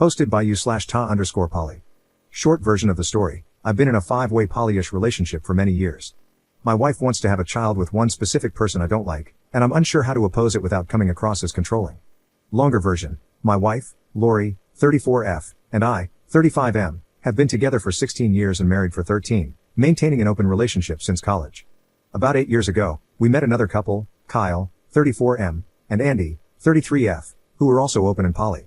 Hosted by you/ta_poly. Short version of the story. I've been in a 5-way polyish relationship for many years. My wife wants to have a child with one specific person I don't like, and I'm unsure how to oppose it without coming across as controlling. Longer version. My wife, Lori, 34F, and I, 35M, have been together for 16 years and married for 13, maintaining an open relationship since college. About 8 years ago, we met another couple, Kyle, 34M, and Andy, 33F, who were also open and poly.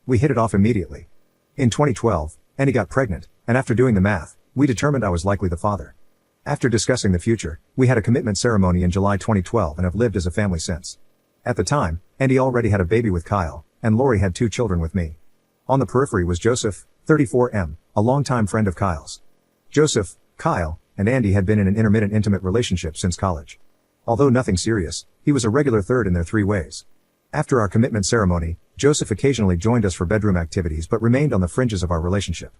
We hit it off immediately. In 2012, Andy got pregnant, and after doing the math, we determined I was likely the father. After discussing the future, we had a commitment ceremony in July 2012 and have lived as a family since. At the time, Andy already had a baby with Kyle, and Lori had 2 children with me. On the periphery was Joseph, 34M, a longtime friend of Kyle's. Joseph, Kyle, and Andy had been in an intermittent intimate relationship since college. Although nothing serious, he was a regular third in their 3 ways. After our commitment ceremony, Joseph occasionally joined us for bedroom activities but remained on the fringes of our relationship.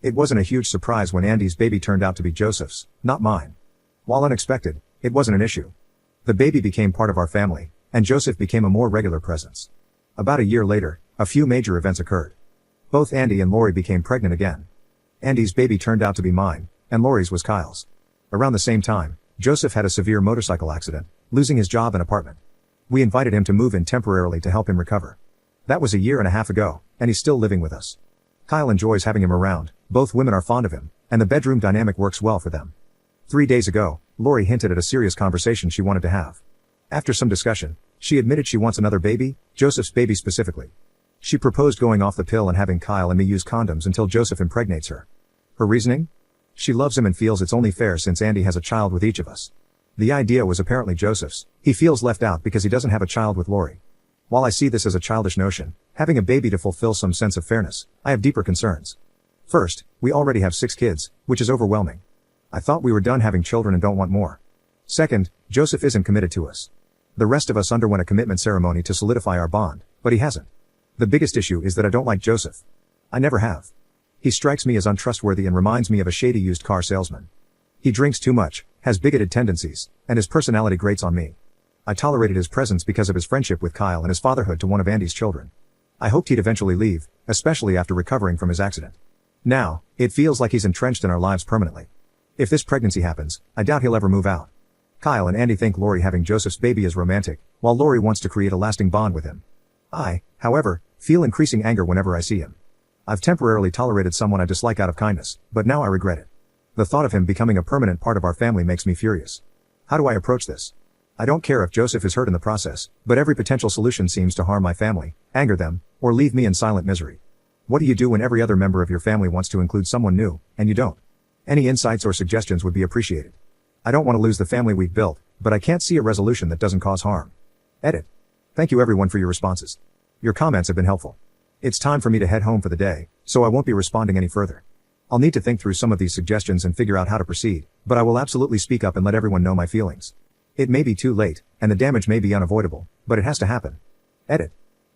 It wasn't a huge surprise when Andy's baby turned out to be Joseph's, not mine. While unexpected, it wasn't an issue. The baby became part of our family, and Joseph became a more regular presence. About a year later, a few major events occurred. Both Andy and Lori became pregnant again. Andy's baby turned out to be mine, and Lori's was Kyle's. Around the same time, Joseph had a severe motorcycle accident, losing his job and apartment. We invited him to move in temporarily to help him recover. That was a year and a half ago, and he's still living with us. Kyle enjoys having him around, both women are fond of him, and the bedroom dynamic works well for them. 3 days ago, Lori hinted at a serious conversation she wanted to have. After some discussion, she admitted she wants another baby, Joseph's baby specifically. She proposed going off the pill and having Kyle and me use condoms until Joseph impregnates her. Her reasoning? She loves him and feels it's only fair since Andy has a child with each of us. The idea was apparently Joseph's. He feels left out because he doesn't have a child with Lori. While I see this as a childish notion, having a baby to fulfill some sense of fairness, I have deeper concerns. First, we already have 6 kids, which is overwhelming. I thought we were done having children and don't want more. Second, Joseph isn't committed to us. The rest of us underwent a commitment ceremony to solidify our bond, but he hasn't. The biggest issue is that I don't like Joseph. I never have. He strikes me as untrustworthy and reminds me of a shady used car salesman. He drinks too much, has bigoted tendencies, and his personality grates on me. I tolerated his presence because of his friendship with Kyle and his fatherhood to one of Andy's children. I hoped he'd eventually leave, especially after recovering from his accident. Now, it feels like he's entrenched in our lives permanently. If this pregnancy happens, I doubt he'll ever move out. Kyle and Andy think Lori having Joseph's baby is romantic, while Lori wants to create a lasting bond with him. I, however, feel increasing anger whenever I see him. I've temporarily tolerated someone I dislike out of kindness, but now I regret it. The thought of him becoming a permanent part of our family makes me furious. How do I approach this? I don't care if Joseph is hurt in the process, but every potential solution seems to harm my family, anger them, or leave me in silent misery. What do you do when every other member of your family wants to include someone new, and you don't? Any insights or suggestions would be appreciated. I don't want to lose the family we've built, but I can't see a resolution that doesn't cause harm. Edit. Thank you everyone for your responses. Your comments have been helpful. It's time for me to head home for the day, so I won't be responding any further. I'll need to think through some of these suggestions and figure out how to proceed, but I will absolutely speak up and let everyone know my feelings. It may be too late, and the damage may be unavoidable, but it has to happen. Edit.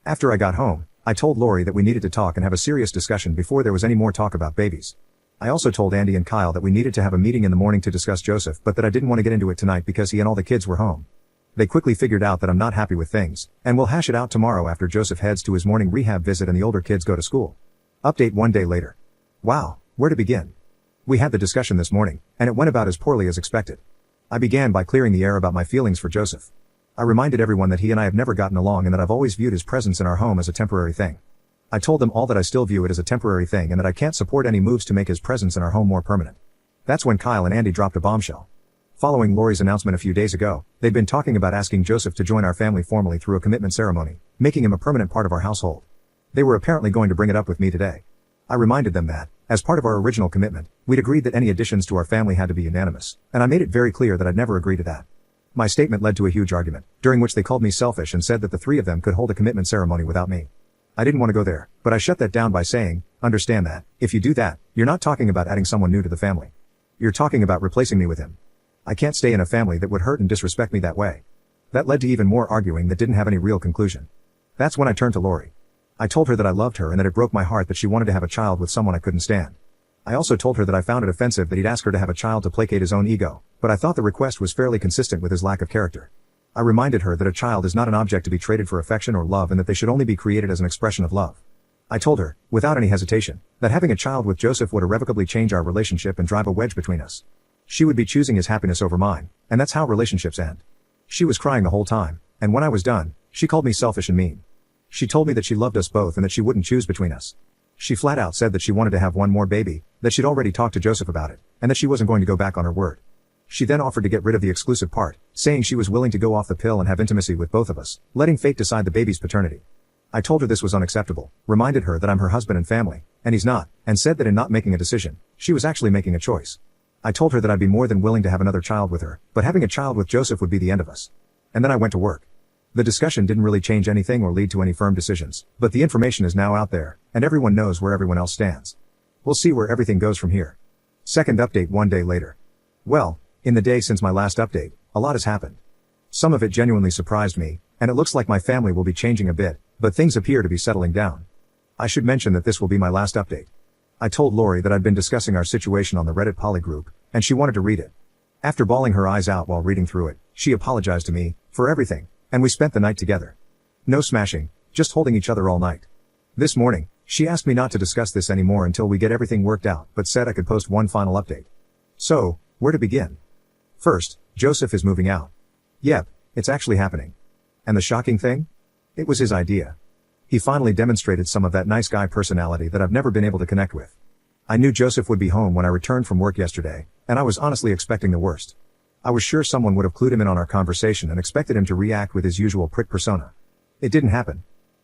After I got home, I told Lori that we needed to talk and have a serious discussion before there was any more talk about babies. I also told Andy and Kyle that we needed to have a meeting in the morning to discuss Joseph, but that I didn't want to get into it tonight because he and all the kids were home. They quickly figured out that I'm not happy with things, and we'll hash it out tomorrow after Joseph heads to his morning rehab visit and the older kids go to school. Update 1 day later. Wow, where to begin? We had the discussion this morning, and it went about as poorly as expected. I began by clearing the air about my feelings for Joseph. I reminded everyone that he and I have never gotten along and that I've always viewed his presence in our home as a temporary thing. I told them all that I still view it as a temporary thing and that I can't support any moves to make his presence in our home more permanent. That's when Kyle and Andy dropped a bombshell. Following Lori's announcement a few days ago, they'd been talking about asking Joseph to join our family formally through a commitment ceremony, making him a permanent part of our household. They were apparently going to bring it up with me today. I reminded them that, as part of our original commitment, we'd agreed that any additions to our family had to be unanimous, and I made it very clear that I'd never agree to that. My statement led to a huge argument, during which they called me selfish and said that the 3 of them could hold a commitment ceremony without me. I didn't want to go there, but I shut that down by saying, understand that, if you do that, you're not talking about adding someone new to the family. You're talking about replacing me with him. I can't stay in a family that would hurt and disrespect me that way. That led to even more arguing that didn't have any real conclusion. That's when I turned to Lori. I told her that I loved her and that it broke my heart that she wanted to have a child with someone I couldn't stand. I also told her that I found it offensive that he'd ask her to have a child to placate his own ego, but I thought the request was fairly consistent with his lack of character. I reminded her that a child is not an object to be traded for affection or love and that they should only be created as an expression of love. I told her, without any hesitation, that having a child with Joseph would irrevocably change our relationship and drive a wedge between us. She would be choosing his happiness over mine, and that's how relationships end. She was crying the whole time, and when I was done, she called me selfish and mean. She told me that she loved us both and that she wouldn't choose between us. She flat out said that she wanted to have one more baby, that she'd already talked to Joseph about it, and that she wasn't going to go back on her word. She then offered to get rid of the exclusive part, saying she was willing to go off the pill and have intimacy with both of us, letting fate decide the baby's paternity. I told her this was unacceptable, reminded her that I'm her husband and family, and he's not, and said that in not making a decision, she was actually making a choice. I told her that I'd be more than willing to have another child with her, but having a child with Joseph would be the end of us. And then I went to work. The discussion didn't really change anything or lead to any firm decisions, but the information is now out there, and everyone knows where everyone else stands. We'll see where everything goes from here. Second update 1 day later. Well, in the day since my last update, a lot has happened. Some of it genuinely surprised me, and it looks like my family will be changing a bit, but things appear to be settling down. I should mention that this will be my last update. I told Lori that I'd been discussing our situation on the Reddit Poly group, and she wanted to read it. After bawling her eyes out while reading through it, she apologized to me for everything, and we spent the night together. No smashing, just holding each other all night. This morning, she asked me not to discuss this anymore until we get everything worked out, but said I could post one final update. So, where to begin? First, Joseph is moving out. Yep, it's actually happening. And the shocking thing? It was his idea. He finally demonstrated some of that nice guy personality that I've never been able to connect with. I knew Joseph would be home when I returned from work yesterday, and I was honestly expecting the worst. I was sure someone would have clued him in on our conversation and expected him to react with his usual prick persona. It didn't happen.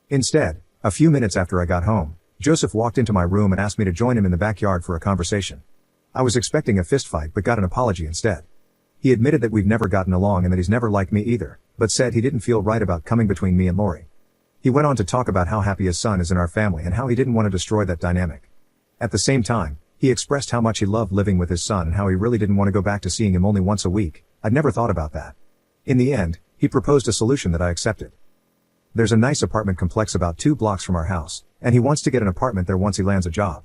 Instead, a few minutes after I got home, Joseph walked into my room and asked me to join him in the backyard for a conversation. I was expecting a fistfight but got an apology instead. He admitted that we've never gotten along and that he's never liked me either, but said he didn't feel right about coming between me and Lori. He went on to talk about how happy his son is in our family and how he didn't want to destroy that dynamic. At the same time, he expressed how much he loved living with his son and how he really didn't want to go back to seeing him only once a week. I'd never thought about that. In the end, he proposed a solution that I accepted. There's a nice apartment complex about 2 blocks from our house, and he wants to get an apartment there once he lands a job.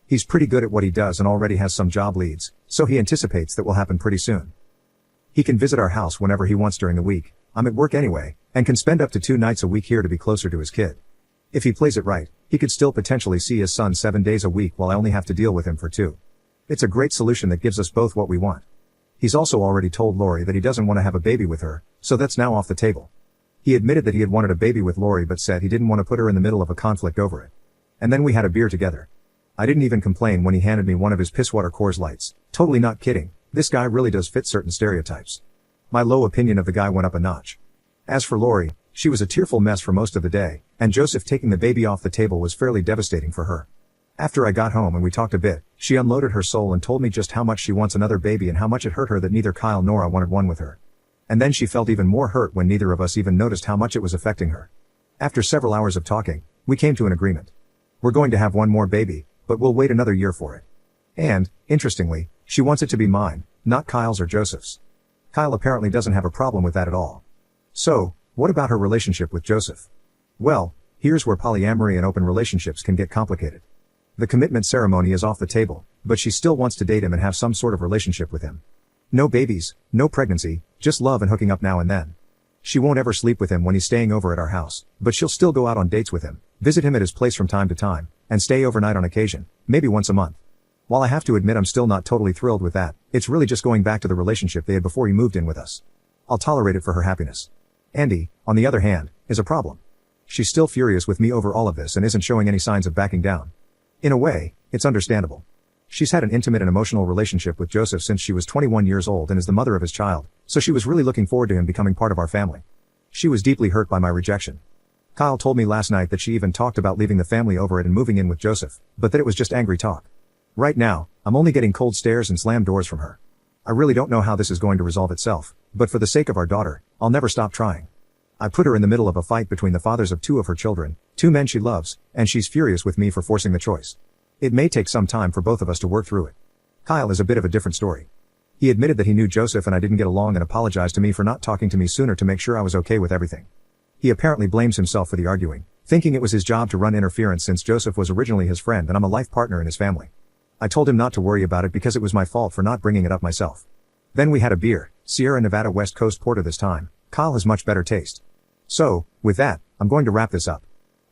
He's pretty good at what he does and already has some job leads, so he anticipates that will happen pretty soon. He can visit our house whenever he wants during the week. I'm at work anyway, and can spend up to 2 nights a week here to be closer to his kid. If he plays it right, he could still potentially see his son 7 days a week while I only have to deal with him for 2. It's a great solution that gives us both what we want. He's also already told Lori that he doesn't want to have a baby with her, so that's now off the table. He admitted that he had wanted a baby with Lori but said he didn't want to put her in the middle of a conflict over it. And then we had a beer together. I didn't even complain when he handed me one of his pisswater Coors Lights. Totally not kidding, this guy really does fit certain stereotypes. My low opinion of the guy went up a notch. As for Lori, she was a tearful mess for most of the day, and Joseph taking the baby off the table was fairly devastating for her. After I got home and we talked a bit, she unloaded her soul and told me just how much she wants another baby and how much it hurt her that neither Kyle nor I wanted one with her. And then she felt even more hurt when neither of us even noticed how much it was affecting her. After several hours of talking, we came to an agreement. We're going to have one more baby, but we'll wait another year for it. And, interestingly, she wants it to be mine, not Kyle's or Joseph's. Kyle apparently doesn't have a problem with that at all. So, what about her relationship with Joseph? Well, here's where polyamory and open relationships can get complicated. The commitment ceremony is off the table, but she still wants to date him and have some sort of relationship with him. No babies, no pregnancy, just love and hooking up now and then. She won't ever sleep with him when he's staying over at our house, but she'll still go out on dates with him, visit him at his place from time to time, and stay overnight on occasion, maybe once a month. While I have to admit I'm still not totally thrilled with that, it's really just going back to the relationship they had before he moved in with us. I'll tolerate it for her happiness. Andy, on the other hand, is a problem. She's still furious with me over all of this and isn't showing any signs of backing down. In a way, it's understandable. She's had an intimate and emotional relationship with Joseph since she was 21 years old and is the mother of his child, so she was really looking forward to him becoming part of our family. She was deeply hurt by my rejection. Kyle told me last night that she even talked about leaving the family over it and moving in with Joseph, but that it was just angry talk. Right now, I'm only getting cold stares and slammed doors from her. I really don't know how this is going to resolve itself, but for the sake of our daughter, I'll never stop trying. I put her in the middle of a fight between the fathers of 2 of her children, 2 men she loves, and she's furious with me for forcing the choice. It may take some time for both of us to work through it. Kyle is a bit of a different story. He admitted that he knew Joseph and I didn't get along and apologized to me for not talking to me sooner to make sure I was okay with everything. He apparently blames himself for the arguing, thinking it was his job to run interference since Joseph was originally his friend and I'm a life partner in his family. I told him not to worry about it because it was my fault for not bringing it up myself. Then we had a beer, Sierra Nevada West Coast Porter this time. Kyle has much better taste. So, with that, I'm going to wrap this up.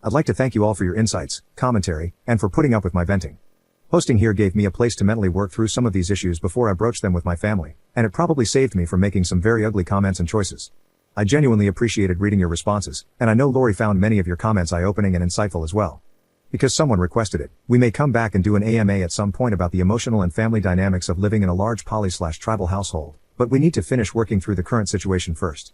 I'd like to thank you all for your insights, commentary, and for putting up with my venting. Hosting here gave me a place to mentally work through some of these issues before I broached them with my family, and it probably saved me from making some very ugly comments and choices. I genuinely appreciated reading your responses, and I know Lori found many of your comments eye-opening and insightful as well. Because someone requested it, we may come back and do an AMA at some point about the emotional and family dynamics of living in a large poly/tribal household, but we need to finish working through the current situation first.